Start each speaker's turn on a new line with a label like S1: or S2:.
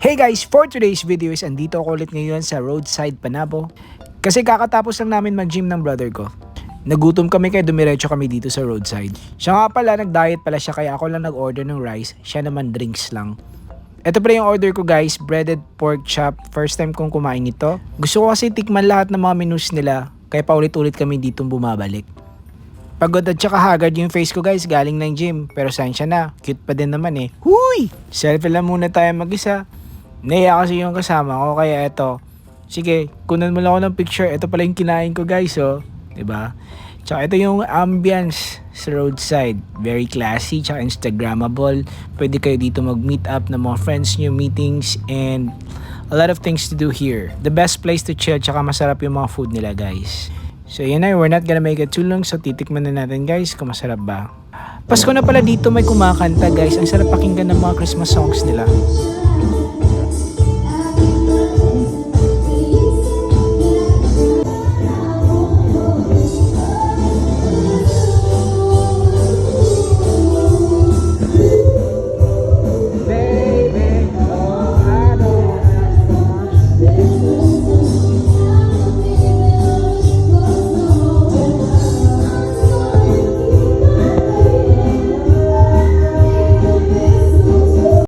S1: Hey guys, for today's video is andito ako ulit ngayon sa roadside Panabo. Kasi kakatapos lang namin mag-gym ng brother ko. Nagutom kami kaya dumiretso kami dito sa roadside. Siya nga pala, nag-diet pala siya kaya ako lang nag-order ng rice. Siya naman drinks lang. Ito pala yung order ko guys, breaded pork chop. First time kong kumain ito. Gusto ko kasi tikman lahat ng mga menus nila. Kaya paulit-ulit kami dito bumabalik. Pagod at saka haggard yung face ko guys, galing ng gym. Pero saan siya na? Cute pa din naman eh. Huy! Selfie lang muna tayo mag-isa. Naiya kasi yung kasama ko kaya eto. Sige, kunan mo lang ako ng picture. Ito pala yung kinain ko guys, oh. 'Di ba? Tsaka ito yung ambience sa roadside. Very classy, tsaka instagrammable. Pwede kayo dito mag-meet up ng mga friends nyo, meetings, and a lot of things to do here. The best place to chill, tsaka masarap yung mga food nila guys. So yun na, we're not gonna make it too long. So titikman na natin guys kung masarap ba. Pasko na pala dito may kumakanta guys. Ang sarap pakinggan ng mga Christmas songs nila.